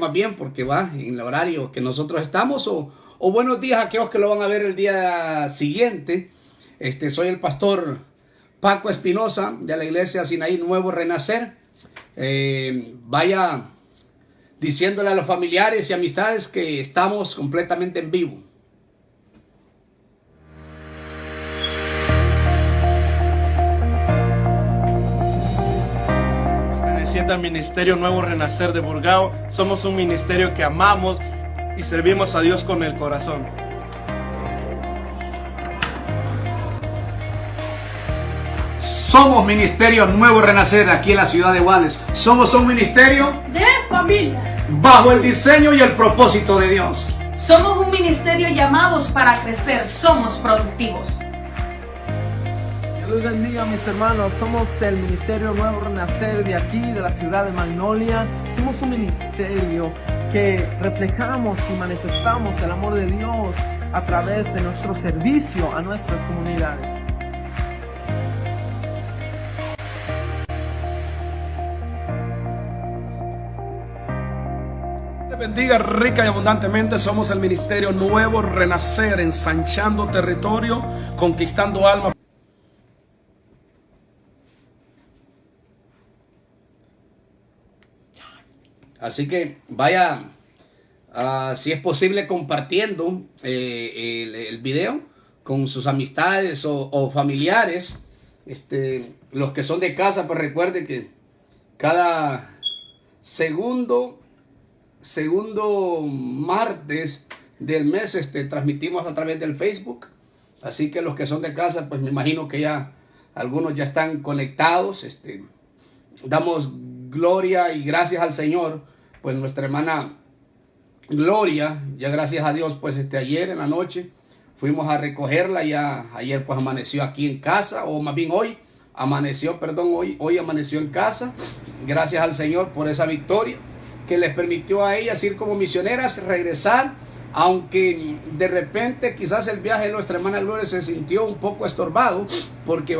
más bien porque va en el horario que nosotros estamos o buenos días a aquellos que lo van a ver el día siguiente. Soy el pastor Paco Espinosa de la iglesia Sinaí Nuevo Renacer. Vaya diciéndole a los familiares y amistades que estamos completamente en vivo. Al Ministerio Nuevo Renacer de Burgao. Somos un ministerio que amamos y servimos a Dios con el corazón. Somos Ministerio Nuevo Renacer aquí en la ciudad de Guales. Somos un ministerio de familias bajo el diseño y el propósito de Dios. Somos un ministerio llamados para crecer. Somos productivos. Dios bendiga, mis hermanos. Somos el Ministerio Nuevo Renacer de aquí, de la ciudad de Magnolia. Somos un ministerio que reflejamos y manifestamos el amor de Dios a través de nuestro servicio a nuestras comunidades. Dios bendiga rica y abundantemente. Somos el Ministerio Nuevo Renacer, ensanchando territorio, conquistando almas. Así que vaya, si es posible, compartiendo el video con sus amistades o familiares. Los que son de casa, pues recuerden que cada segundo martes del mes transmitimos a través del Facebook. Así que los que son de casa, pues me imagino que ya algunos ya están conectados. Damos gloria y gracias al Señor, pues nuestra hermana Gloria, ya gracias a Dios, pues ayer en la noche fuimos a recogerla, ya ayer pues amaneció aquí en casa, o más bien hoy amaneció en casa. Gracias al Señor por esa victoria que les permitió a ellas ir como misioneras, regresar, aunque de repente quizás el viaje de nuestra hermana Gloria se sintió un poco estorbado porque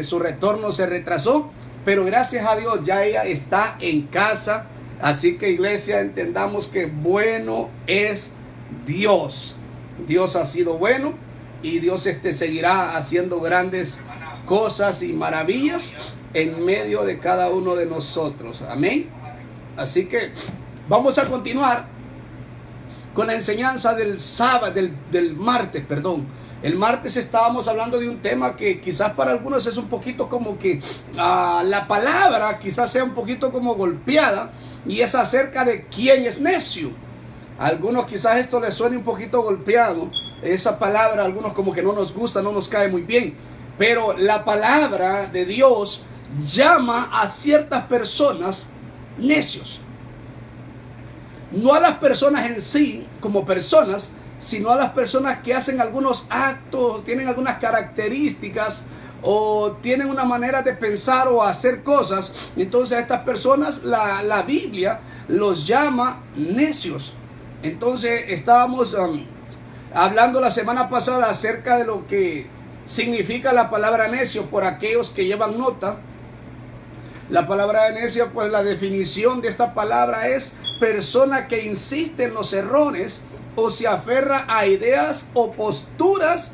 su retorno se retrasó. Pero gracias a Dios ya ella está en casa. Así que, iglesia, entendamos que bueno es Dios. Dios ha sido bueno y Dios seguirá haciendo grandes cosas y maravillas en medio de cada uno de nosotros. Amén. Así que vamos a continuar con la enseñanza del sábado, del martes, perdón. El martes estábamos hablando de un tema que quizás para algunos es un poquito como que la palabra quizás sea un poquito como golpeada, y es acerca de quién es necio. A algunos quizás esto les suene un poquito golpeado, esa palabra a algunos como que no nos gusta, no nos cae muy bien, pero la palabra de Dios llama a ciertas personas necios. No a las personas en sí como personas, sino a las personas que hacen algunos actos, tienen algunas características o tienen una manera de pensar o hacer cosas. Entonces a estas personas la Biblia los llama necios. Entonces estábamos hablando la semana pasada acerca de lo que significa la palabra necio por aquellos que llevan nota. La palabra de necio, pues la definición de esta palabra es persona que insiste en los errores o se aferra a ideas o posturas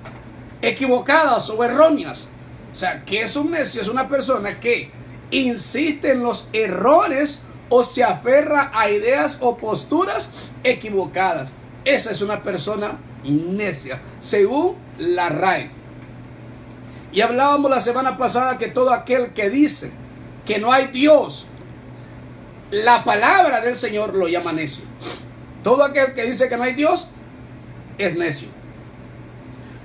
equivocadas o erróneas. O sea, ¿qué es un necio? Es una persona que insiste en los errores o se aferra a ideas o posturas equivocadas. Esa es una persona necia, según la RAE. Y hablábamos la semana pasada que todo aquel que dice que no hay Dios, la palabra del Señor lo llama necio. Todo aquel que dice que no hay Dios es necio.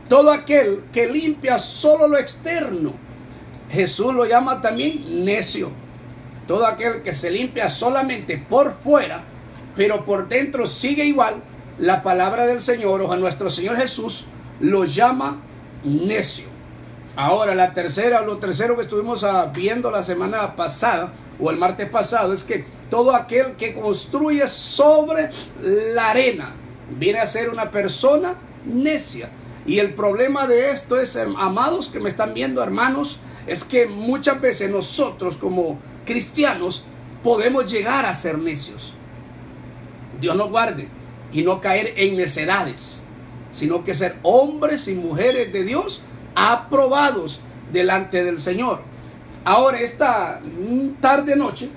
Todo aquel que limpia solo lo externo, Jesús lo llama también necio. Todo aquel que se limpia solamente por fuera, pero por dentro sigue igual, la palabra del Señor o a nuestro Señor Jesús lo llama necio. Ahora lo tercero que estuvimos viendo la semana pasada o el martes pasado es que todo aquel que construye sobre la arena viene a ser una persona necia. Y el problema de esto es, amados que me están viendo, hermanos, es que muchas veces nosotros como cristianos podemos llegar a ser necios. Dios nos guarde y no caer en necedades, sino que ser hombres y mujeres de Dios aprobados delante del Señor. Ahora, esta tarde noche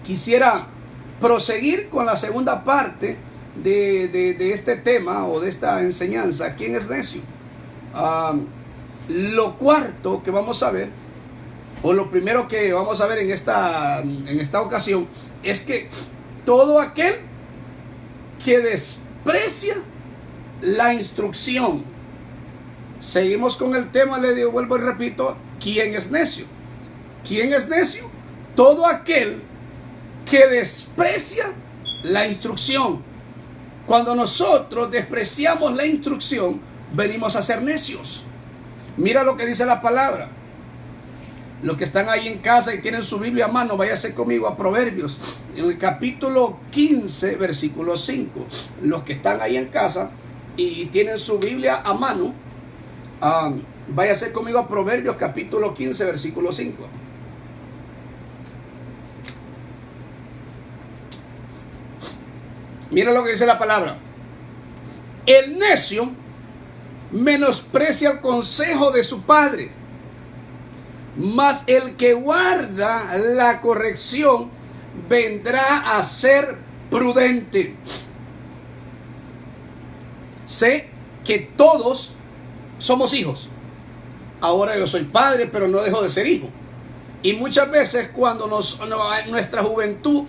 quisiera proseguir con la segunda parte de este tema o de esta enseñanza. ¿Quién es necio? Lo cuarto que vamos a ver, o lo primero que vamos a ver en esta ocasión, es que todo aquel que desprecia la instrucción. Seguimos con el tema, le digo, vuelvo y repito, ¿quién es necio? ¿Quién es necio? Todo aquel que desprecia la instrucción. Cuando nosotros despreciamos la instrucción, venimos a ser necios. Mira lo que dice la palabra. Los que están ahí en casa y tienen su Biblia a mano, váyase conmigo a Proverbios, en el capítulo 15, versículo 5. Los que están ahí en casa y tienen su Biblia a mano, váyase conmigo a Proverbios, capítulo 15, versículo 5. Mira lo que dice la palabra. El necio menosprecia el consejo de su padre, mas el que guarda la corrección vendrá a ser prudente. Sé que todos somos hijos. Ahora yo soy padre, pero no dejo de ser hijo. Y muchas veces cuando nuestra juventud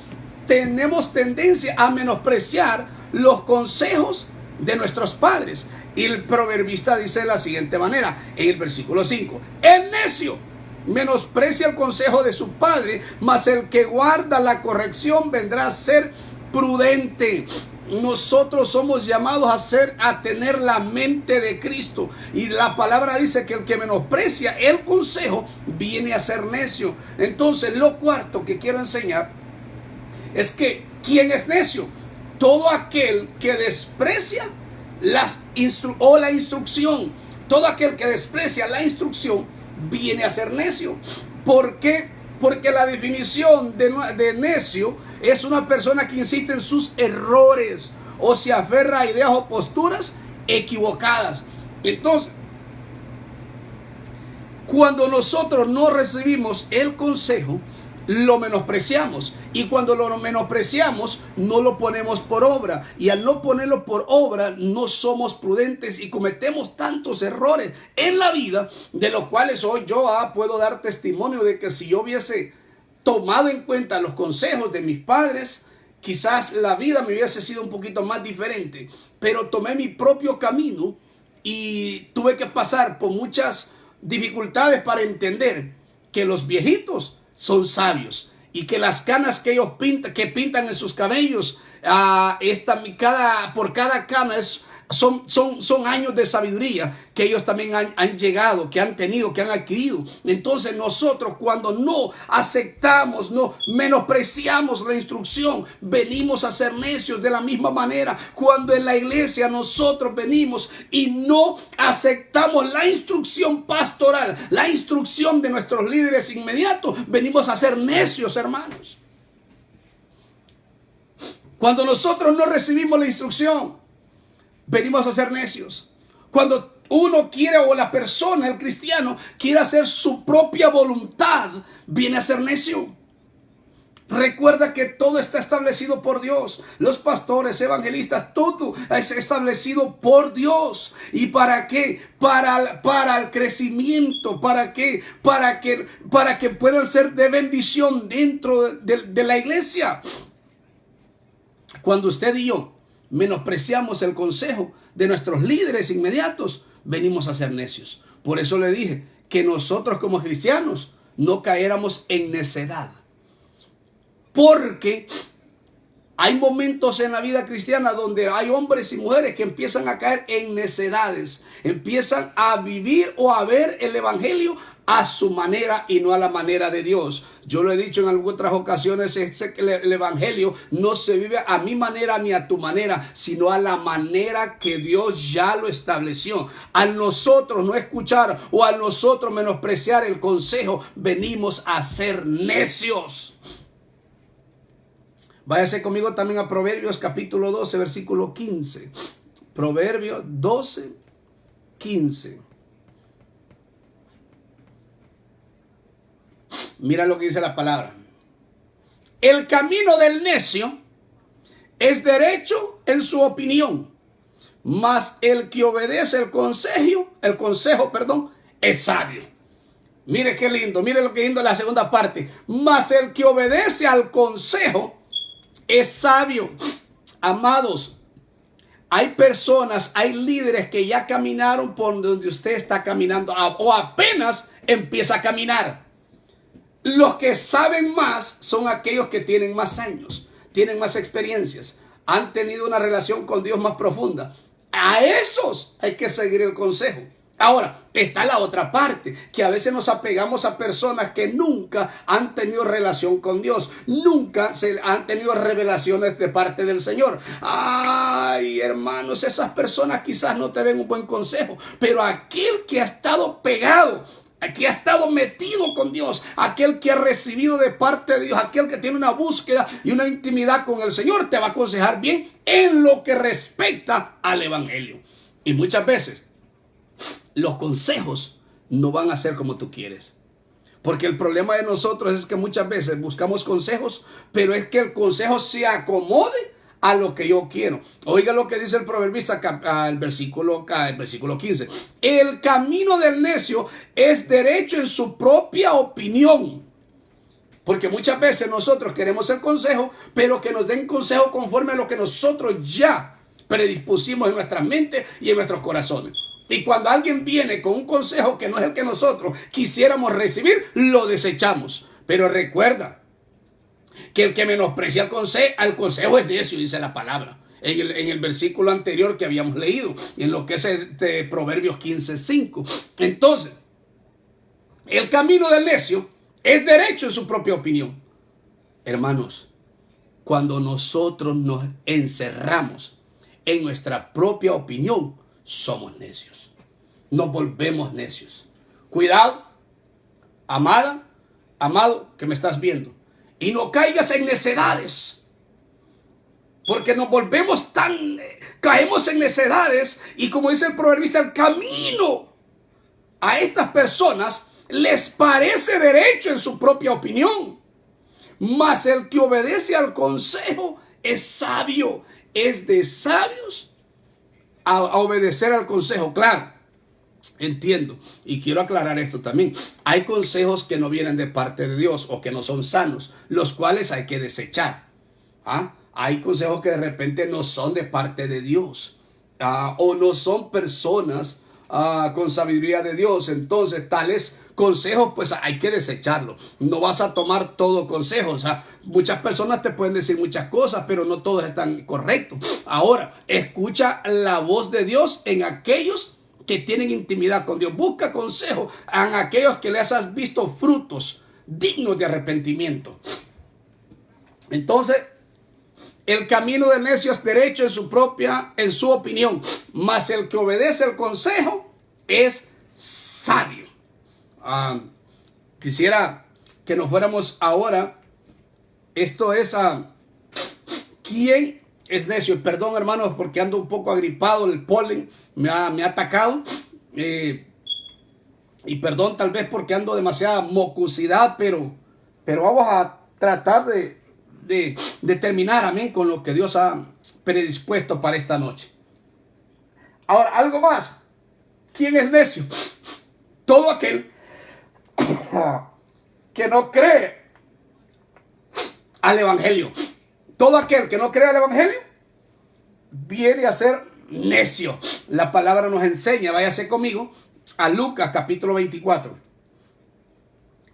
tenemos tendencia a menospreciar los consejos de nuestros padres. Y el proverbista dice de la siguiente manera, en el versículo 5: el necio menosprecia el consejo de su padre, mas el que guarda la corrección vendrá a ser prudente. Nosotros somos llamados a tener la mente de Cristo. Y la palabra dice que el que menosprecia el consejo viene a ser necio. Entonces, lo cuarto que quiero enseñar es que ¿quién es necio? Todo aquel que desprecia la instrucción. Todo aquel que desprecia la instrucción viene a ser necio. ¿Por qué? Porque la definición de necio es una persona que insiste en sus errores o se aferra a ideas o posturas equivocadas. Entonces, cuando nosotros no recibimos el consejo, lo menospreciamos, y cuando lo menospreciamos no lo ponemos por obra, y al no ponerlo por obra no somos prudentes y cometemos tantos errores en la vida, de los cuales hoy yo puedo dar testimonio de que si yo hubiese tomado en cuenta los consejos de mis padres, quizás la vida me hubiese sido un poquito más diferente. Pero tomé mi propio camino y tuve que pasar por muchas dificultades para entender que los viejitos son sabios y que las canas que ellos pintan en sus cabellos, por cada cana son años de sabiduría que ellos también han llegado, que han tenido, que han adquirido. Entonces nosotros, cuando no aceptamos, no menospreciamos la instrucción, venimos a ser necios. De la misma manera, cuando en la iglesia nosotros venimos y no aceptamos la instrucción pastoral, la instrucción de nuestros líderes inmediatos, venimos a ser necios, hermanos. Cuando nosotros no recibimos la instrucción, venimos a ser necios. Cuando uno quiere, o la persona, el cristiano, quiere hacer su propia voluntad, viene a ser necio. Recuerda que todo está establecido por Dios. Los pastores, evangelistas, todo es establecido por Dios. ¿Y para qué? Para el crecimiento. ¿Para qué? Para que puedan ser de bendición dentro de la iglesia. Cuando usted y yo menospreciamos el consejo de nuestros líderes inmediatos, venimos a ser necios. Por eso le dije que nosotros como cristianos no caéramos en necedad, porque hay momentos en la vida cristiana donde hay hombres y mujeres que empiezan a caer en necedades, empiezan a vivir o a ver el evangelio a su manera y no a la manera de Dios. Yo lo he dicho en algunas otras ocasiones, el evangelio no se vive a mi manera ni a tu manera, sino a la manera que Dios ya lo estableció. Al nosotros no escuchar o al nosotros menospreciar el consejo, venimos a ser necios. Váyase conmigo también a Proverbios capítulo 12, versículo 15. Proverbios 12, 15. Mira lo que dice la palabra. El camino del necio es derecho en su opinión, mas el que obedece el consejo, es sabio. Mire qué lindo, mire lo que lindo la segunda parte. Mas el que obedece al consejo es sabio. Amados, hay personas, hay líderes que ya caminaron por donde usted está caminando o apenas empieza a caminar. Los que saben más son aquellos que tienen más años, tienen más experiencias, han tenido una relación con Dios más profunda. A esos hay que seguir el consejo. Ahora, está la otra parte, que a veces nos apegamos a personas que nunca han tenido relación con Dios, nunca se han tenido revelaciones de parte del Señor. Ay, hermanos, esas personas quizás no te den un buen consejo, pero aquel que ha estado pegado, que ha estado metido con Dios, aquel que ha recibido de parte de Dios, aquel que tiene una búsqueda y una intimidad con el Señor, te va a aconsejar bien en lo que respecta al evangelio. Y muchas veces los consejos no van a ser como tú quieres. Porque el problema de nosotros es que muchas veces buscamos consejos, pero es que el consejo se acomode a lo que yo quiero. Oiga lo que dice el proverbista, el versículo 15. El camino del necio es derecho en su propia opinión. Porque muchas veces nosotros queremos el consejo, pero que nos den consejo conforme a lo que nosotros ya predispusimos en nuestras mentes y en nuestros corazones. Y cuando alguien viene con un consejo que no es el que nosotros quisiéramos recibir, lo desechamos. Pero recuerda que el que menosprecia al consejo es necio, dice la palabra. En el versículo anterior que habíamos leído, en lo que es Proverbios 15:5. Entonces, el camino del necio es derecho en su propia opinión. Hermanos, cuando nosotros nos encerramos en nuestra propia opinión, somos necios. Nos volvemos necios. Cuidado, amada, amado, que me estás viendo. Y no caigas en necedades. Porque nos volvemos caemos en necedades. Y como dice el proverbista, el camino a estas personas les parece derecho en su propia opinión. Mas el que obedece al consejo es sabio. Es de sabios a obedecer al consejo. Claro, entiendo y quiero aclarar esto también. Hay consejos que no vienen de parte de Dios o que no son sanos, los cuales hay que desechar. Hay consejos que de repente no son de parte de Dios o no son personas con sabiduría de Dios. Entonces tales consejos pues hay que desecharlos. No vas a tomar todo consejo. O sea, muchas personas te pueden decir muchas cosas, pero no todos están correctos. Ahora, escucha la voz de Dios en aquellos que tienen intimidad con Dios. Busca consejo en aquellos que les has visto frutos dignos de arrepentimiento. Entonces, el camino del necio es derecho en su opinión, mas el que obedece el consejo es sabio. Quisiera que nos fuéramos ahora. Esto es ¿quién es necio? Perdón, hermanos, porque ando un poco agripado. El polen me ha atacado. Y perdón tal vez porque ando demasiada mocosidad, pero vamos a tratar de terminar, amén, con lo que Dios ha predispuesto para esta noche. Ahora, algo más. ¿Quién es necio? Todo aquel que no cree al evangelio. Todo aquel que no cree al evangelio viene a ser necio. La palabra nos enseña, váyase conmigo a Lucas capítulo 24.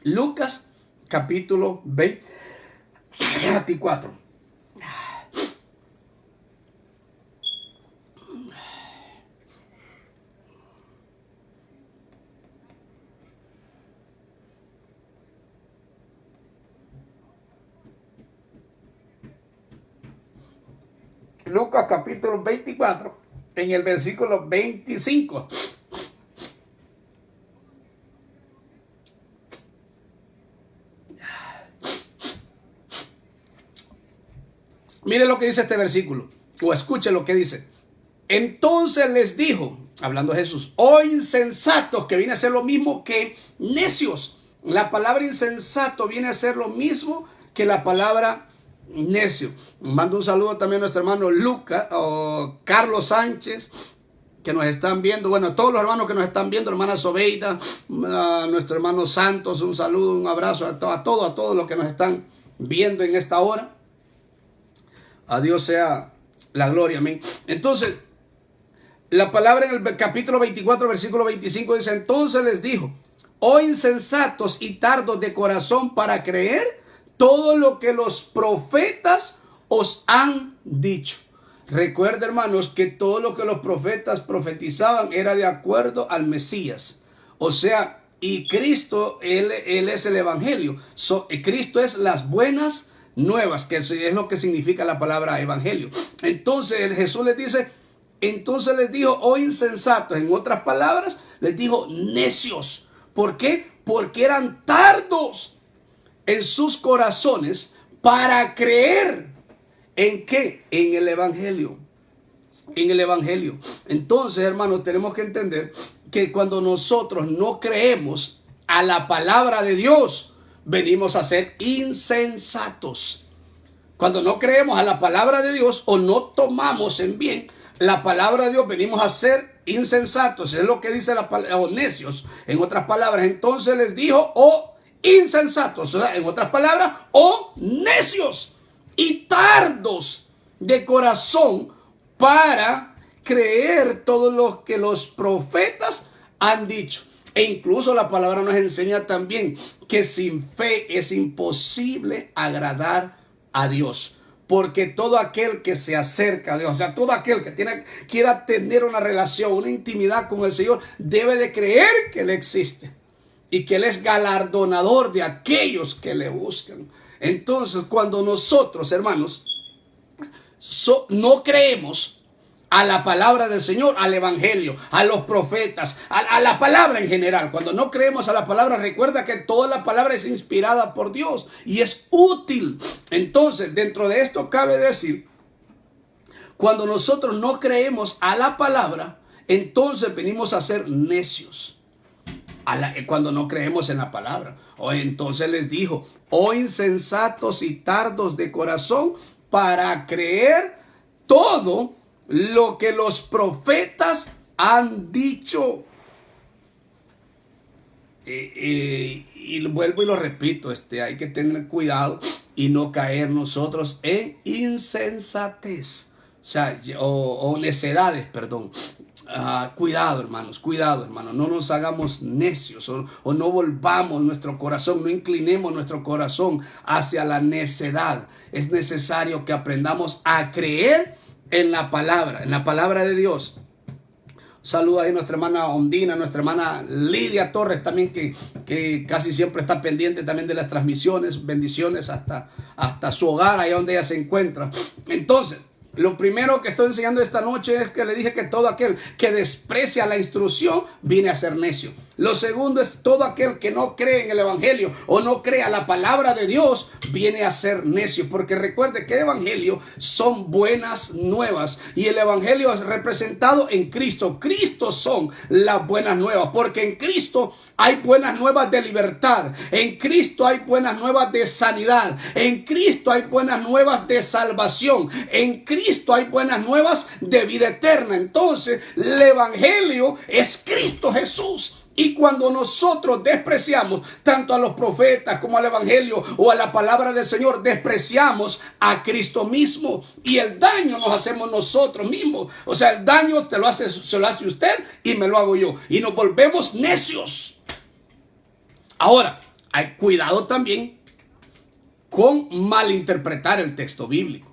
Lucas capítulo 24. Lucas capítulo 24, en el versículo 25. Mire lo que dice este versículo, o escuche lo que dice. Entonces les dijo, hablando Jesús, oh insensatos, que viene a ser lo mismo que necios. La palabra insensato viene a ser lo mismo que la palabra necio. Mando un saludo también a nuestro hermano Lucas o Carlos Sánchez, que nos están viendo. Bueno, todos los hermanos que nos están viendo, hermana Sobeida, a nuestro hermano Santos, un saludo, un abrazo a todos los que nos están viendo en esta hora. A Dios sea la gloria, amén. Entonces, la palabra en el capítulo 24, versículo 25 dice, entonces les dijo, oh insensatos y tardos de corazón para creer todo lo que los profetas os han dicho. Recuerda, hermanos, que todo lo que los profetas profetizaban era de acuerdo al Mesías. O sea, y Cristo, Él es el Evangelio. Cristo es las buenas nuevas, que es lo que significa la palabra evangelio. Entonces Jesús les dice, entonces les dijo, oh insensatos. En otras palabras, les dijo necios. ¿Por qué? Porque eran tardos en sus corazones para creer. ¿En qué? En el evangelio. En el evangelio. Entonces, hermanos, tenemos que entender que cuando nosotros no creemos a la palabra de Dios, venimos a ser insensatos. Cuando no creemos a la palabra de Dios o no tomamos en bien la palabra de Dios, venimos a ser insensatos. Es lo que dice la palabra, o necios. En otras palabras, entonces les dijo, oh insensatos. O sea, en otras palabras, oh necios y tardos de corazón para creer todo lo que los profetas han dicho. E incluso la palabra nos enseña también que sin fe es imposible agradar a Dios. Porque todo aquel que se acerca a Dios, o sea, todo aquel que quiera tener una relación, una intimidad con el Señor, debe de creer que Él existe y que Él es galardonador de aquellos que le buscan. Entonces, cuando nosotros, hermanos, no creemos a la palabra del Señor, al evangelio, a los profetas, a la palabra en general. Cuando no creemos a la palabra, recuerda que toda la palabra es inspirada por Dios y es útil. Entonces, dentro de esto cabe decir, cuando nosotros no creemos a la palabra, entonces venimos a ser necios. Cuando no creemos en la palabra. O entonces les dijo, oh insensatos y tardos de corazón para creer todo lo que los profetas han dicho. Y vuelvo y lo repito, hay que tener cuidado y no caer nosotros en insensatez, o sea, o necedades, perdón. Cuidado, hermanos, no nos hagamos necios o no volvamos nuestro corazón, no inclinemos nuestro corazón hacia la necedad. Es necesario que aprendamos a creer en la palabra de Dios. Saluda ahí a nuestra hermana Ondina, nuestra hermana Lidia Torres también, que casi siempre está pendiente también de las transmisiones. Bendiciones hasta su hogar, allá donde ella se encuentra. Entonces, lo primero que estoy enseñando esta noche es que le dije que todo aquel que desprecia la instrucción viene a ser necio. Lo segundo es todo aquel que no cree en el evangelio o no cree a la palabra de Dios viene a ser necio. Porque recuerde que el evangelio son buenas nuevas y el evangelio es representado en Cristo. Cristo son las buenas nuevas, porque en Cristo hay buenas nuevas de libertad, en Cristo hay buenas nuevas de sanidad, en Cristo hay buenas nuevas de salvación, en Cristo hay buenas nuevas de vida eterna. Entonces el evangelio es Cristo Jesús. Y cuando nosotros despreciamos tanto a los profetas como al evangelio o a la palabra del Señor, despreciamos a Cristo mismo y el daño nos hacemos nosotros mismos. O sea, el daño se lo hace usted y me lo hago yo y nos volvemos necios. Ahora, hay cuidado también con malinterpretar el texto bíblico.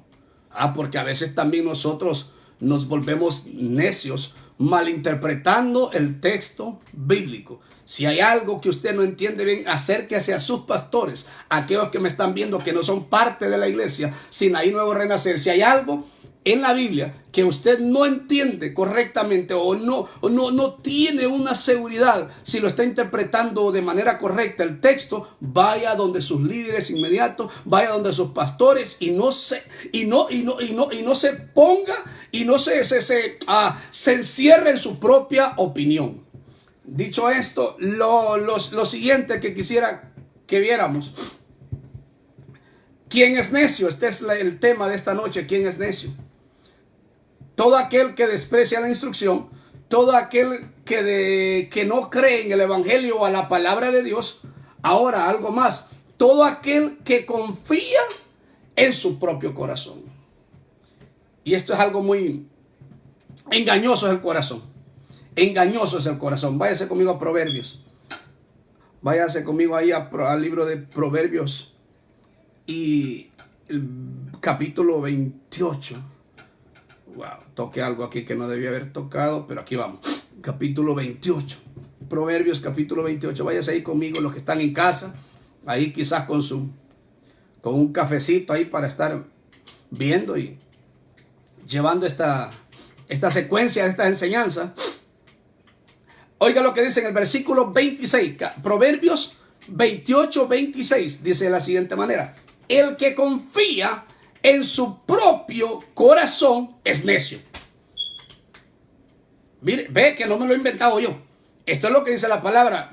Porque a veces también nosotros nos volvemos necios malinterpretando el texto bíblico. Si hay algo que usted no entiende bien, acérquese a sus pastores, aquellos que me están viendo que no son parte de la iglesia Sinaí Nuevo Renacer. Si hay algo en la Biblia que usted no entiende correctamente o no tiene una seguridad si lo está interpretando de manera correcta el texto, vaya donde sus líderes inmediatos, vaya donde sus pastores y no se ponga y no se encierre en su propia opinión. Dicho esto, lo siguiente que quisiera que viéramos: ¿quién es necio? Este es el tema de esta noche. ¿Quién es necio? Todo aquel que desprecia la instrucción, todo aquel que no cree en el evangelio o a la palabra de Dios. Ahora, algo más: todo aquel que confía en su propio corazón. Y esto es algo muy engañoso, es el corazón. Engañoso es el corazón. Váyase conmigo a Proverbios. Váyase conmigo ahí al libro de Proverbios y el capítulo 28. Wow, toqué algo aquí que no debía haber tocado, pero aquí vamos. Capítulo 28. Proverbios capítulo 28. Váyase ahí conmigo, los que están en casa. Ahí quizás con un cafecito ahí para estar viendo y llevando esta secuencia, esta enseñanza. Oiga lo que dice en el versículo 26. Proverbios 28, 26. Dice de la siguiente manera: el que confía en su propio corazón es necio. Mire, ve que no me lo he inventado yo. Esto es lo que dice la palabra.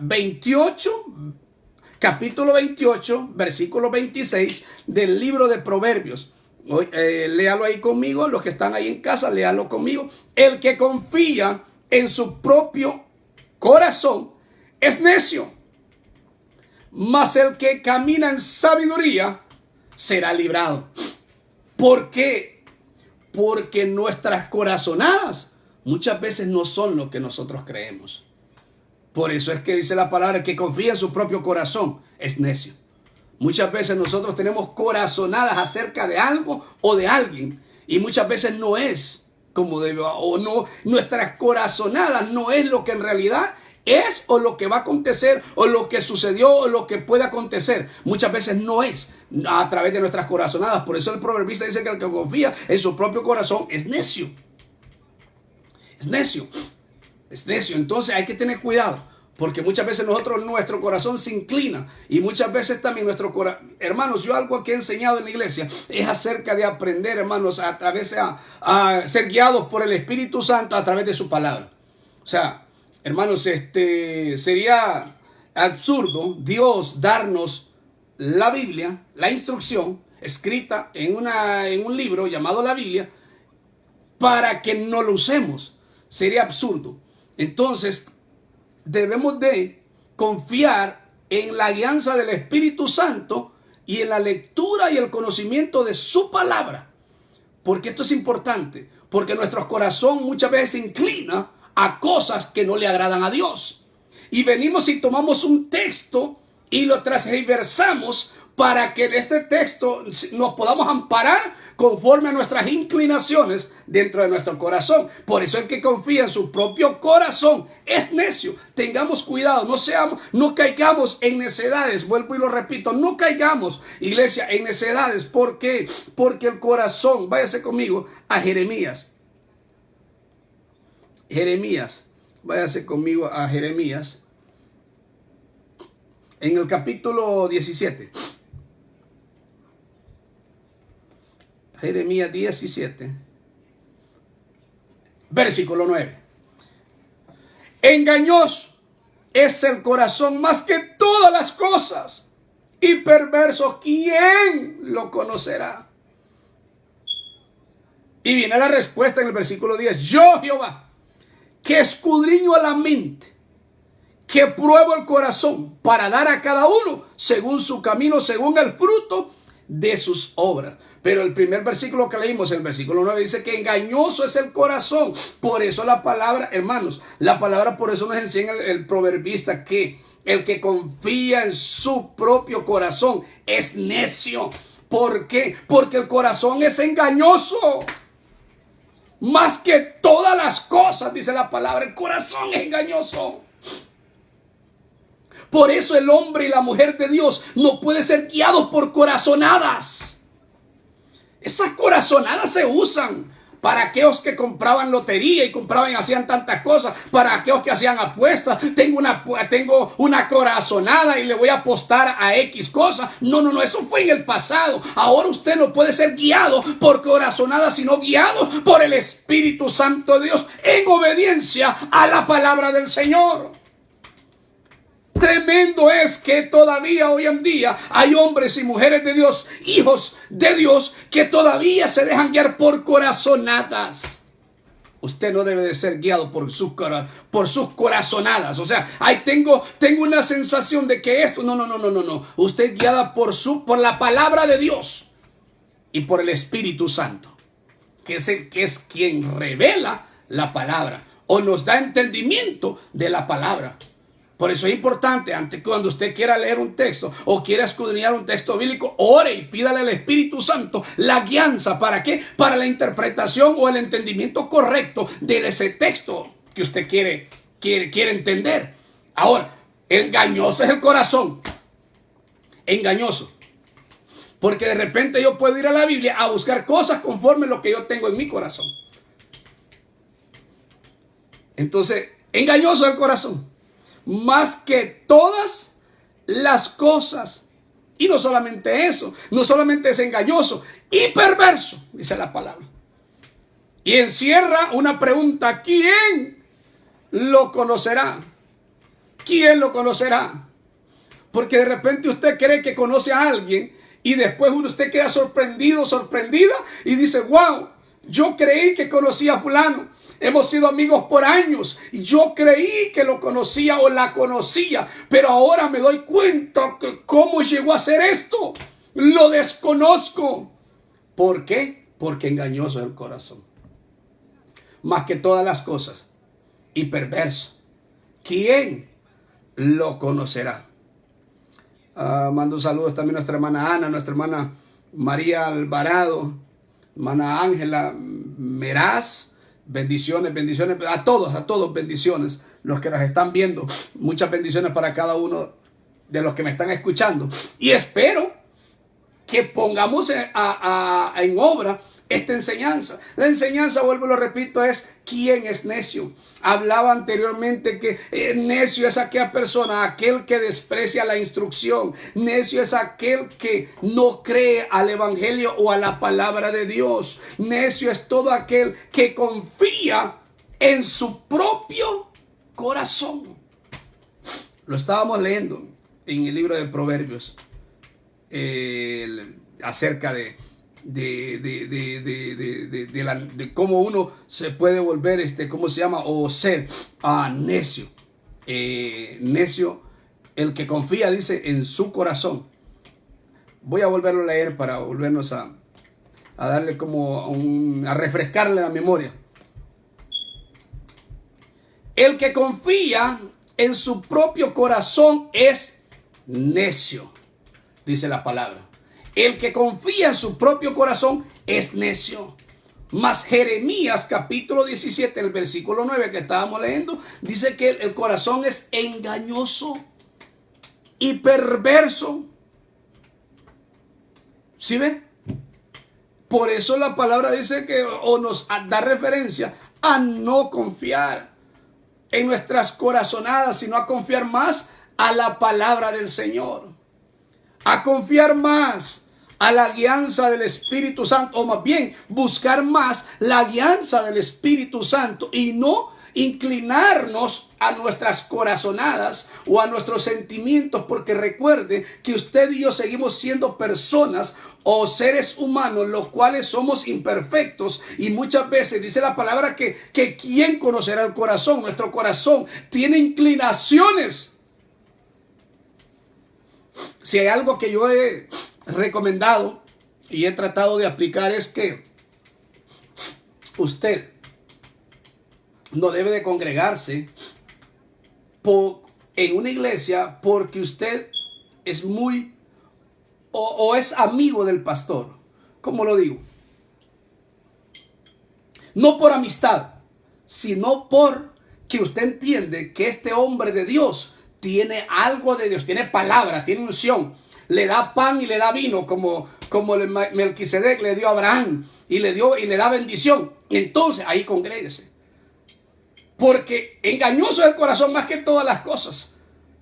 Capítulo 28, versículo 26 del libro de Proverbios. Léalo ahí conmigo. Los que están ahí en casa, léalo conmigo. El que confía en su propio corazón es necio, mas el que camina en sabiduría será librado. ¿Por qué? Porque nuestras corazonadas muchas veces no son lo que nosotros creemos. Por eso es que dice la palabra: que confía en su propio corazón es necio. Muchas veces nosotros tenemos corazonadas acerca de algo o de alguien, y muchas veces no es como debe, o no, nuestras corazonadas no es lo que en realidad es, o lo que va a acontecer, o lo que sucedió, o lo que puede acontecer. Muchas veces no es a través de nuestras corazonadas. Por eso el proverbista dice que el que confía en su propio corazón es necio. Es necio. Es necio. Entonces hay que tener cuidado, porque muchas veces nuestro corazón se inclina, y muchas veces también hermanos, yo algo que he enseñado en la iglesia es acerca de aprender, hermanos, a ser guiados por el Espíritu Santo a través de su palabra. O sea, hermanos, sería absurdo Dios darnos la Biblia, la instrucción escrita en un libro llamado la Biblia, para que no lo usemos. Sería absurdo. Entonces, debemos de confiar en la guianza del Espíritu Santo y en la lectura y el conocimiento de su palabra. Porque esto es importante, porque nuestro corazón muchas veces se inclina a cosas que no le agradan a Dios. Y venimos y tomamos un texto y lo transversamos para que en este texto nos podamos amparar conforme a nuestras inclinaciones dentro de nuestro corazón. Por eso el que confía en su propio corazón es necio. Tengamos cuidado, no caigamos en necedades. Vuelvo y lo repito, no caigamos, iglesia, en necedades. ¿Por qué? Porque el corazón, váyase conmigo a Jeremías. Váyase conmigo a Jeremías. En el capítulo 17. Jeremías 17, versículo 9. Engañoso es el corazón más que todas las cosas, y perverso, ¿quién lo conocerá? Y viene la respuesta en el versículo 10. Yo, Jehová, que escudriño a la mente, que pruebo el corazón, para dar a cada uno según su camino, según el fruto de sus obras. Pero el primer versículo que leímos, el versículo 9, dice que engañoso es el corazón. Por eso la palabra, hermanos, la palabra por eso nos enseña el proverbista que el que confía en su propio corazón es necio. ¿Por qué? Porque el corazón es engañoso. Más que todas las cosas, dice la palabra, el corazón es engañoso. Por eso el hombre y la mujer de Dios no pueden ser guiados por corazonadas. Esas corazonadas se usan para aquellos que compraban lotería y compraban y hacían tantas cosas, para aquellos que hacían apuestas. Tengo una corazonada y le voy a apostar a X cosas. No, eso fue en el pasado. Ahora usted no puede ser guiado por corazonada, sino guiado por el Espíritu Santo de Dios en obediencia a la palabra del Señor. Tremendo es que todavía hoy en día hay hombres y mujeres de Dios, hijos de Dios, que todavía se dejan guiar por corazonadas. Usted no debe de ser guiado por sus corazonadas. O sea, ahí tengo una sensación de que esto, no. Usted es guiada por la palabra de Dios y por el Espíritu Santo, que es quien revela la palabra o nos da entendimiento de la palabra. Por eso es importante, antes cuando usted quiera leer un texto o quiera escudriñar un texto bíblico, ore y pídale al Espíritu Santo la guianza. ¿Para qué? Para la interpretación o el entendimiento correcto de ese texto que usted quiere entender. Ahora, engañoso es el corazón. Engañoso. Porque de repente yo puedo ir a la Biblia a buscar cosas conforme a lo que yo tengo en mi corazón. Entonces, engañoso es el corazón. Más que todas las cosas. Y no solamente eso, no solamente es engañoso y perverso, dice la palabra. Y encierra una pregunta: ¿quién lo conocerá? ¿Quién lo conocerá? Porque de repente usted cree que conoce a alguien y después usted queda sorprendido, sorprendida y dice: wow, yo creí que conocía a fulano. Hemos sido amigos por años. Yo creí que lo conocía o la conocía, pero ahora me doy cuenta que cómo llegó a hacer esto. Lo desconozco. ¿Por qué? Porque engañoso es el corazón. Más que todas las cosas. Y perverso. ¿Quién lo conocerá? Mando saludos también a nuestra hermana Ana, nuestra hermana María Alvarado, hermana Ángela Meraz. Bendiciones a todos bendiciones, los que nos están viendo, muchas bendiciones para cada uno de los que me están escuchando, y espero que pongamos en obra esta enseñanza. La enseñanza, vuelvo y lo repito, es ¿quién es necio? Hablaba anteriormente que necio es aquella persona, aquel que desprecia la instrucción. Necio es aquel que no cree al evangelio o a la palabra de Dios. Necio es todo aquel que confía en su propio corazón. Lo estábamos leyendo en el libro de Proverbios acerca de cómo uno se puede volver, ¿cómo se llama? O ser necio. Necio, el que confía, dice, en su corazón. Voy a volverlo a leer para volvernos a darle a refrescarle la memoria. El que confía en su propio corazón es necio, dice la palabra. El que confía en su propio corazón es necio. Mas Jeremías capítulo 17, el versículo 9 que estábamos leyendo, dice que el corazón es engañoso y perverso. ¿Sí ven? Por eso la palabra dice que o nos da referencia a no confiar en nuestras corazonadas, sino a confiar más a la palabra del Señor. A confiar más a la guianza del Espíritu Santo, o más bien buscar más la guianza del Espíritu Santo y no inclinarnos a nuestras corazonadas o a nuestros sentimientos, porque recuerde que usted y yo seguimos siendo personas o seres humanos, los cuales somos imperfectos, y muchas veces dice la palabra que ¿quién conocerá el corazón? Nuestro corazón tiene inclinaciones. Si hay algo que yo he recomendado y he tratado de aplicar, es que usted no debe de congregarse en una iglesia porque usted es muy o es amigo del pastor. ¿Cómo lo digo? No por amistad, sino porque usted entiende que este hombre de Dios tiene algo de Dios, tiene palabra, tiene unción, le da pan y le da vino como Melquisedec le dio a Abraham. y le da bendición. Entonces ahí congréguese. Porque engañoso es el corazón más que todas las cosas.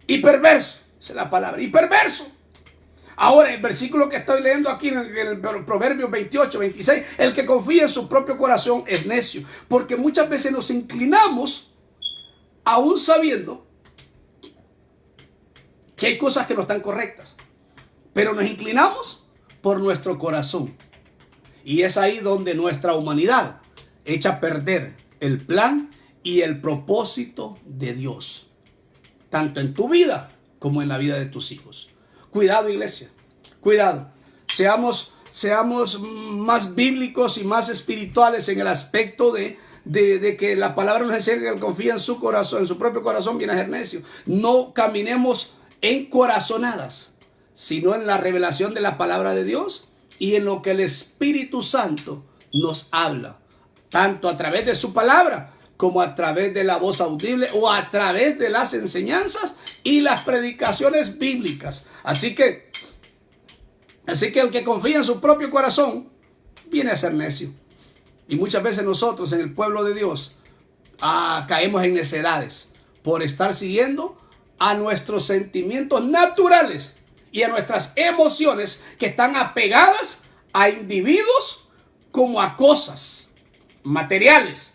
Y perverso, esa es la palabra, y perverso. Ahora, el versículo que estoy leyendo aquí en el Proverbios 28, 26, el que confía en su propio corazón es necio. Porque muchas veces nos inclinamos, aún sabiendo que hay cosas que no están correctas, pero nos inclinamos por nuestro corazón. Y es ahí donde nuestra humanidad echa a perder el plan y el propósito de Dios, tanto en tu vida como en la vida de tus hijos. Cuidado, iglesia, cuidado. Seamos más bíblicos y más espirituales en el aspecto de que la palabra nos enseña que el confía en su corazón, en su propio corazón, viene a ser necio. No caminemos en corazonadas, sino en la revelación de la palabra de Dios y en lo que el Espíritu Santo nos habla, tanto a través de su palabra como a través de la voz audible o a través de las enseñanzas y las predicaciones bíblicas. Así que el que confía en su propio corazón viene a ser necio. Y muchas veces nosotros en el pueblo de Dios caemos en necedades por estar siguiendo a nuestros sentimientos naturales y a nuestras emociones que están apegadas a individuos como a cosas materiales.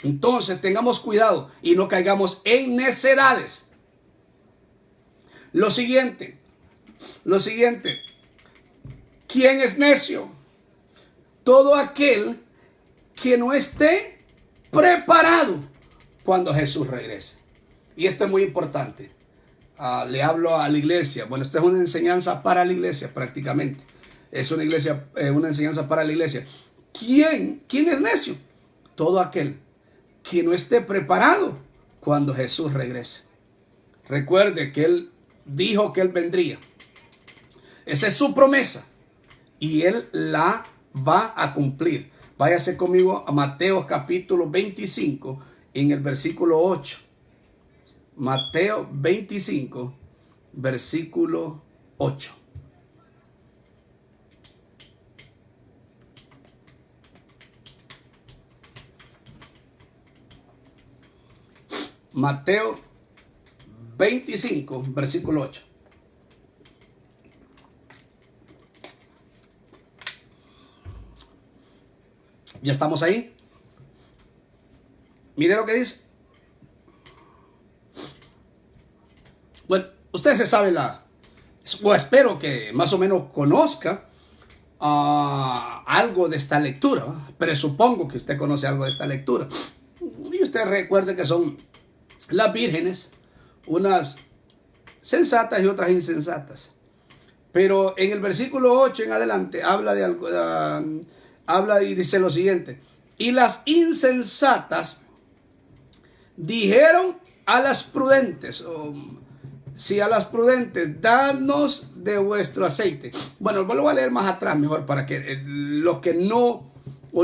Entonces tengamos cuidado y no caigamos en necedades. Lo siguiente. ¿Quién es necio? Todo aquel que no esté preparado cuando Jesús regrese. Y esto es muy importante. Le hablo a la iglesia. Bueno, esto es una enseñanza para la iglesia prácticamente. Es una enseñanza para la iglesia. ¿Quién es necio? Todo aquel que no esté preparado cuando Jesús regrese. Recuerde que Él dijo que Él vendría. Esa es su promesa. Y Él la va a cumplir. Váyase conmigo a Mateo capítulo 25 en el versículo 8. Mateo 25, versículo 8. Mateo 25, versículo 8. ¿Ya estamos ahí? Mire lo que dice. Bueno, usted se sabe espero que más o menos conozca algo de esta lectura, ¿verdad? Presupongo que usted conoce algo de esta lectura. Y usted recuerde que son las vírgenes, unas sensatas y otras insensatas. Pero en el versículo 8 en adelante habla y dice lo siguiente: y las insensatas dijeron a las prudentes, a las prudentes, dadnos de vuestro aceite. Bueno, lo voy a leer más atrás mejor para que los que no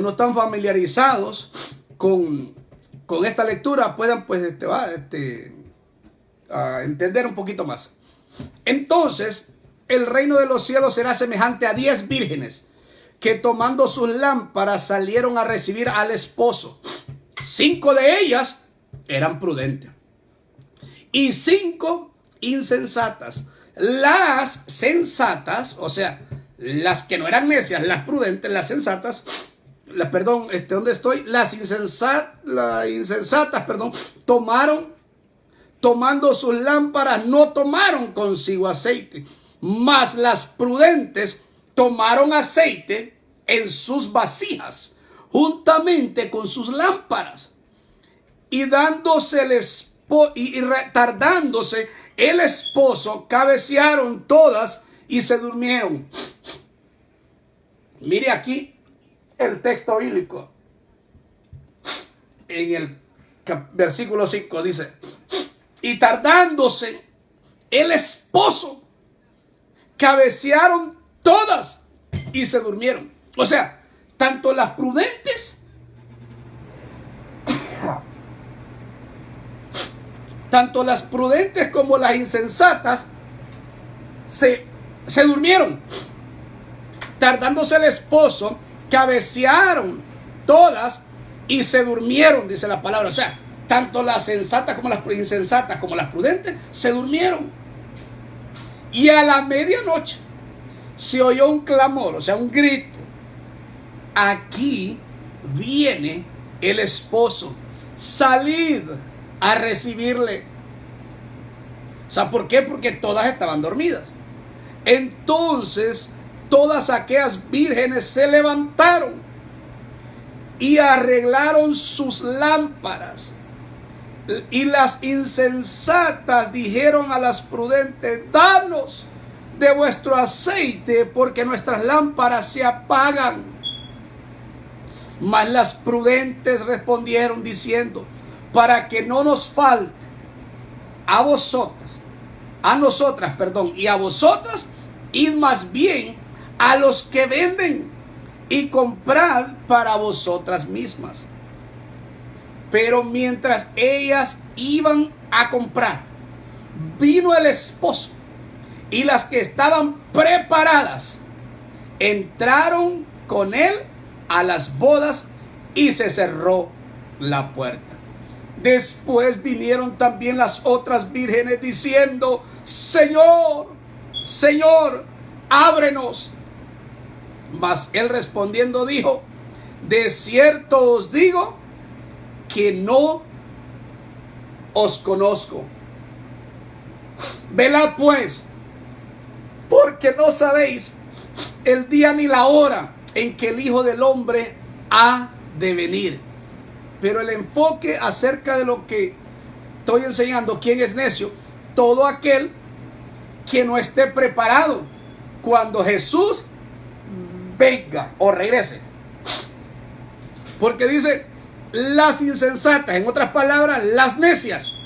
están familiarizados con esta lectura puedan pues entender un poquito más. Entonces, el reino de los cielos será semejante a 10 vírgenes que tomando sus lámparas salieron a recibir al esposo. 5 de ellas eran prudentes y 5 insensatas. Las sensatas, o sea, las que no eran necias, las prudentes, las sensatas, las insensatas, tomando sus lámparas, no tomaron consigo aceite, mas las prudentes tomaron aceite en sus vasijas, juntamente con sus lámparas. Y tardándose el esposo, cabecearon todas y se durmieron. Mire aquí el texto bíblico. En el versículo 5 dice: y tardándose el esposo, cabecearon todas y se durmieron. O sea, tanto las prudentes como las insensatas se durmieron. Tardándose el esposo, cabecearon todas y se durmieron, dice la palabra. O sea, tanto las sensatas como las insensatas como las prudentes se durmieron. Y a la medianoche se oyó un clamor, o sea, un grito. Aquí viene el esposo, salid a recibirle. O sea, ¿por qué? Porque todas estaban dormidas. Entonces todas aquellas vírgenes se levantaron y arreglaron sus lámparas. Y las insensatas dijeron a las prudentes: danos de vuestro aceite, porque nuestras lámparas se apagan. Mas las prudentes respondieron diciendo: para que no nos falte a nosotras, y a vosotras, id más bien a los que venden y comprad para vosotras mismas. Pero mientras ellas iban a comprar, vino el esposo, y las que estaban preparadas entraron con él a las bodas, y se cerró la puerta. Después vinieron también las otras vírgenes diciendo: Señor, Señor, ábrenos. Mas él respondiendo dijo: de cierto os digo que no os conozco. Velad pues, porque no sabéis el día ni la hora en que el Hijo del Hombre ha de venir. Pero el enfoque acerca de lo que estoy enseñando, ¿quién es necio? Todo aquel que no esté preparado cuando Jesús venga o regrese. Porque dice las insensatas, en otras palabras, las necias.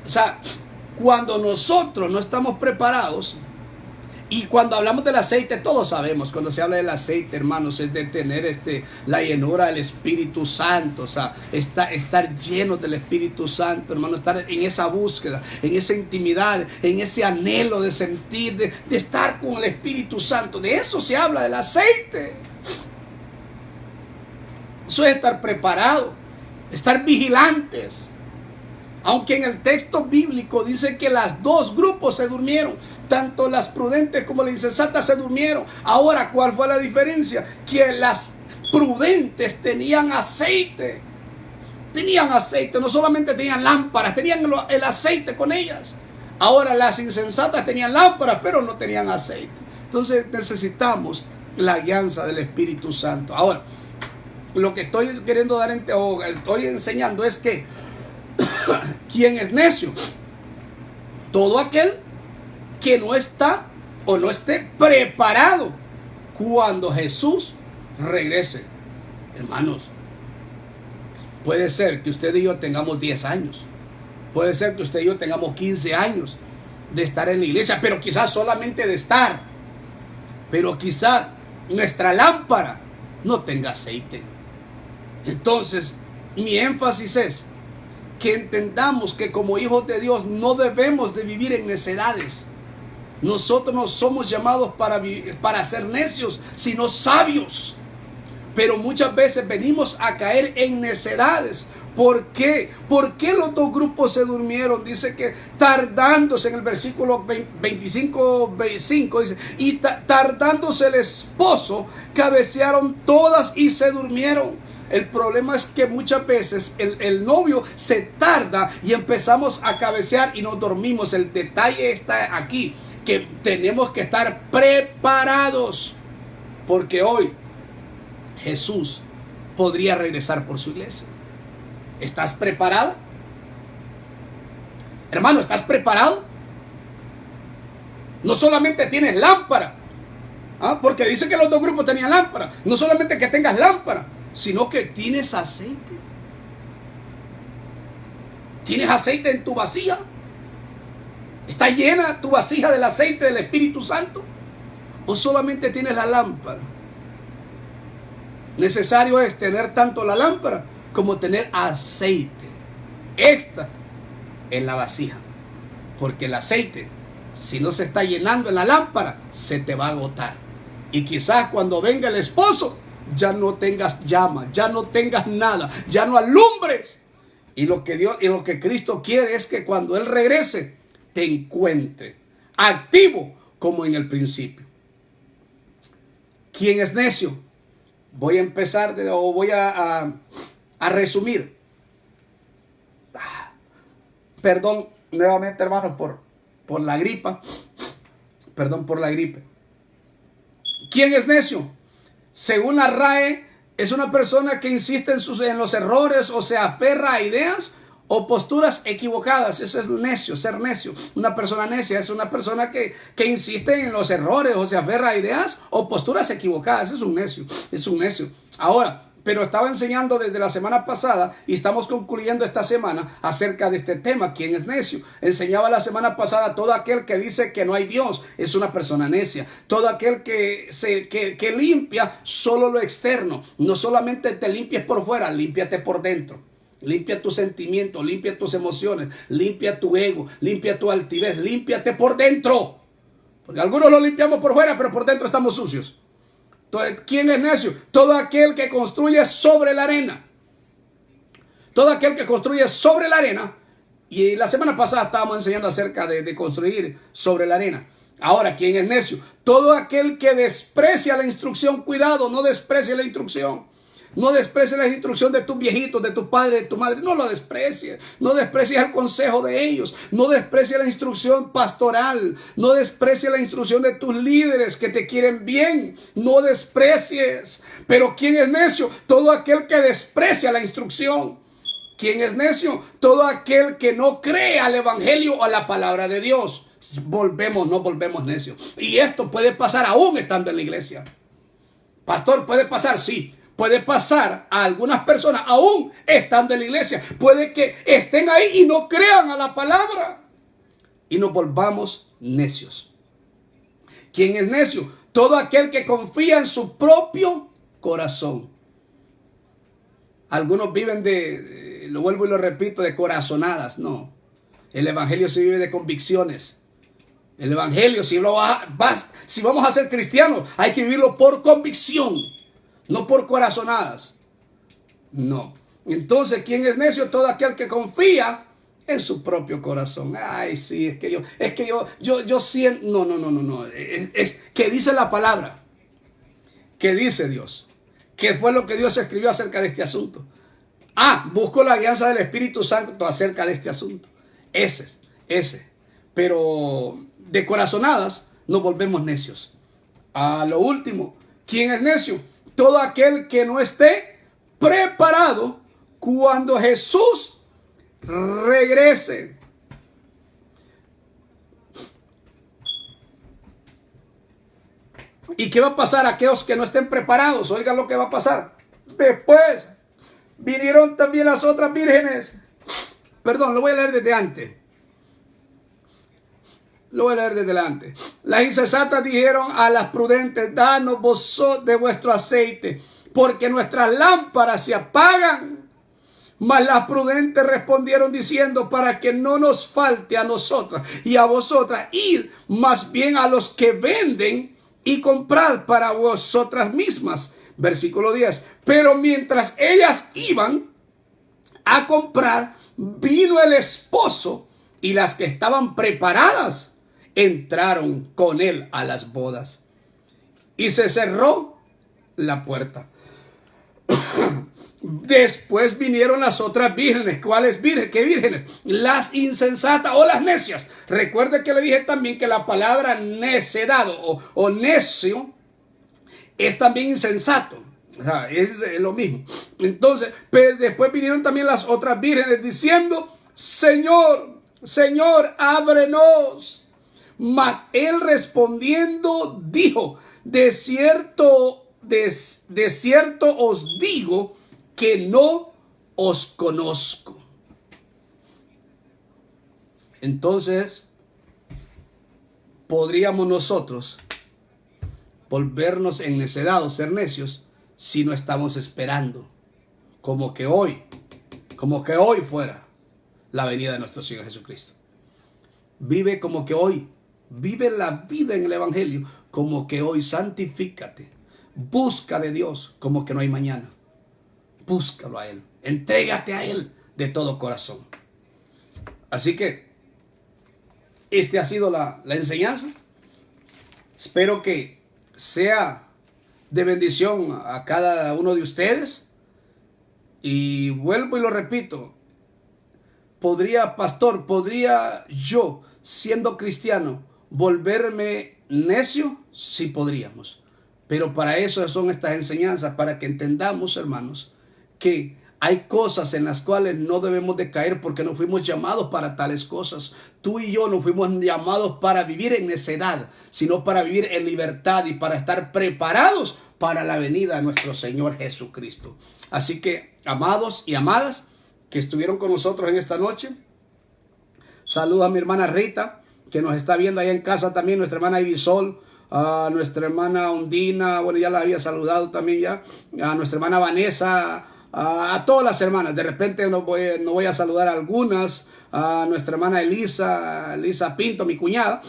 O sea, cuando nosotros no estamos preparados, y cuando hablamos del aceite, todos sabemos, cuando se habla del aceite, hermanos, es de tener la llenura del Espíritu Santo. O sea, estar llenos del Espíritu Santo, hermano, estar en esa búsqueda, en esa intimidad, en ese anhelo de sentir, de estar con el Espíritu Santo. De eso se habla, del aceite. Eso es estar preparado, estar vigilantes. Aunque en el texto bíblico dice que las dos grupos se durmieron, tanto las prudentes como las insensatas se durmieron. Ahora, ¿cuál fue la diferencia? Que las prudentes tenían aceite. Tenían aceite, no solamente tenían lámparas, tenían el aceite con ellas. Ahora las insensatas tenían lámparas, pero no tenían aceite. Entonces necesitamos la guianza del Espíritu Santo. Ahora, lo que estoy queriendo dar, o estoy enseñando, es que ¿quién es necio? Todo aquel que no está o no esté preparado cuando Jesús regrese. Hermanos, puede ser que usted y yo tengamos 10 años. Puede ser que usted y yo tengamos 15 años de estar en la iglesia, pero quizás solamente de estar. Pero quizás nuestra lámpara no tenga aceite. Entonces, mi énfasis es que entendamos que como hijos de Dios no debemos de vivir en necedades. Nosotros no somos llamados para ser necios, sino sabios. Pero muchas veces venimos a caer en necedades. ¿Por qué? ¿Por qué los dos grupos se durmieron? Dice que tardándose, en el versículo 25 dice, y tardándose el esposo, cabecearon todas y se durmieron. El problema es que muchas veces el novio se tarda y empezamos a cabecear y nos dormimos. El detalle está aquí, que tenemos que estar preparados, porque hoy Jesús podría regresar por su iglesia. ¿Estás preparado? Hermano, ¿estás preparado? No solamente tienes lámpara, porque dice que los dos grupos tenían lámpara. No solamente que tengas lámpara, sino que tienes aceite. ¿Tienes aceite en tu vasija? ¿Está llena tu vasija del aceite del Espíritu Santo? ¿O solamente tienes la lámpara? Necesario es tener tanto la lámpara como tener aceite extra en la vasija. Porque el aceite, si no se está llenando en la lámpara, se te va a agotar. Y quizás cuando venga el esposo, ya no tengas llama, ya no tengas nada, ya no alumbres. Y lo que Cristo quiere es que cuando Él regrese, te encuentre activo como en el principio. ¿Quién es necio? Voy a empezar voy a resumir. Perdón nuevamente, hermanos, por la gripa. Perdón por la gripe. ¿Quién es necio? Según la RAE, es una persona que insiste en los errores o se aferra a ideas o posturas equivocadas. Ese es necio, ser necio. Una persona necia es una persona que insiste en los errores o se aferra a ideas o posturas equivocadas. Es un necio, es un necio. Ahora, pero estaba enseñando desde la semana pasada y estamos concluyendo esta semana acerca de este tema. ¿Quién es necio? Enseñaba la semana pasada: todo aquel que dice que no hay Dios es una persona necia. Todo aquel que limpia solo lo externo. No solamente te limpies por fuera, límpiate por dentro. Limpia tus sentimientos, limpia tus emociones, limpia tu ego, limpia tu altivez, límpiate por dentro. Porque algunos lo limpiamos por fuera, pero por dentro estamos sucios. Entonces, ¿quién es necio? Todo aquel que construye sobre la arena. Todo aquel que construye sobre la arena. Y la semana pasada estábamos enseñando acerca de construir sobre la arena. Ahora, ¿quién es necio? Todo aquel que desprecia la instrucción. Cuidado, no desprecie la instrucción. No desprecies la instrucción de tus viejitos, de tu padre, de tu madre. No lo desprecies. No desprecies el consejo de ellos. No desprecies la instrucción pastoral. No desprecies la instrucción de tus líderes que te quieren bien. No desprecies. Pero ¿quién es necio? Todo aquel que desprecia la instrucción. ¿Quién es necio? Todo aquel que no cree al evangelio o a la palabra de Dios. No volvemos necios. Y esto puede pasar aún estando en la iglesia. Pastor, ¿puede pasar? Sí. Puede pasar a algunas personas aún estando en la iglesia. Puede que estén ahí y no crean a la palabra. Y nos volvamos necios. ¿Quién es necio? Todo aquel que confía en su propio corazón. Algunos viven lo vuelvo y lo repito, de corazonadas. No. El evangelio se vive de convicciones. El evangelio, si vamos a ser cristianos, hay que vivirlo por convicción. No por corazonadas. No. Entonces, ¿quién es necio? Todo aquel que confía en su propio corazón. Ay, sí, es que yo siento. No. Es que dice la palabra. ¿Qué dice Dios? ¿Qué fue lo que Dios escribió acerca de este asunto? Busco la guianza del Espíritu Santo acerca de este asunto. Ese. Pero de corazonadas nos volvemos necios. A lo último, ¿quién es necio? Todo aquel que no esté preparado cuando Jesús regrese. ¿Y qué va a pasar a aquellos que no estén preparados? Oigan lo que va a pasar. Después vinieron también las otras vírgenes. Perdón, lo voy a leer desde antes. Lo voy a leer desde delante. Las insensatas dijeron a las prudentes: danos vosotros de vuestro aceite, porque nuestras lámparas se apagan. Mas las prudentes respondieron diciendo: para que no nos falte a nosotras y a vosotras, id más bien a los que venden y comprad para vosotras mismas. Versículo 10. Pero mientras ellas iban a comprar, vino el esposo, y las que estaban preparadas entraron con él a las bodas, y se cerró la puerta. Después vinieron las otras vírgenes. ¿Cuáles vírgenes? ¿Qué vírgenes? Las insensatas o las necias. Recuerde que le dije también que la palabra necedad o necio es también insensato. O sea, es lo mismo. Entonces, después vinieron también las otras vírgenes diciendo: Señor, ábrenos. Mas él respondiendo dijo: de cierto os digo que no os conozco. Entonces, podríamos nosotros volvernos en necedad o ser necios si no estamos esperando como que hoy fuera la venida de nuestro Señor Jesucristo. Vive como que hoy. Vive la vida en el evangelio como que hoy santifícate. Busca de Dios como que no hay mañana. Búscalo a Él. Entrégate a Él de todo corazón. Así que esta ha sido la enseñanza. Espero que sea de bendición a cada uno de ustedes. Y vuelvo y lo repito. ¿Podría yo, siendo cristiano, volverme necio? Sí podríamos. Pero para eso son estas enseñanzas, para que entendamos, hermanos, que hay cosas en las cuales no debemos de caer porque no fuimos llamados para tales cosas. Tú y yo no fuimos llamados para vivir en necedad, sino para vivir en libertad y para estar preparados para la venida de nuestro Señor Jesucristo. Así que, amados y amadas que estuvieron con nosotros en esta noche, saludo a mi hermana Rita, que nos está viendo allá en casa también, nuestra hermana Ibisol, a nuestra hermana Ondina, bueno, ya la había saludado también ya, a nuestra hermana Vanessa, a todas las hermanas. De repente no voy a saludar a algunas, a nuestra hermana Elisa Pinto, mi cuñada.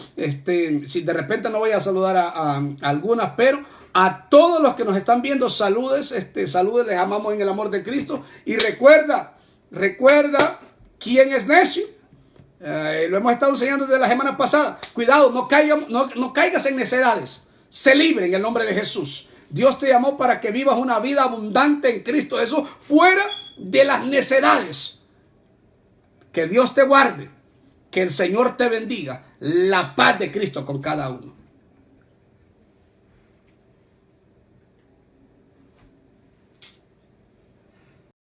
Si de repente no voy a saludar a algunas, pero a todos los que nos están viendo, saludes, saludes, les amamos en el amor de Cristo. Y recuerda quién es necio. Lo hemos estado enseñando desde la semana pasada. Cuidado, no caigas en necedades. Sé libre en el nombre de Jesús. Dios te llamó para que vivas una vida abundante en Cristo Jesús, fuera de las necedades. Que Dios te guarde, que el Señor te bendiga. La paz de Cristo con cada uno.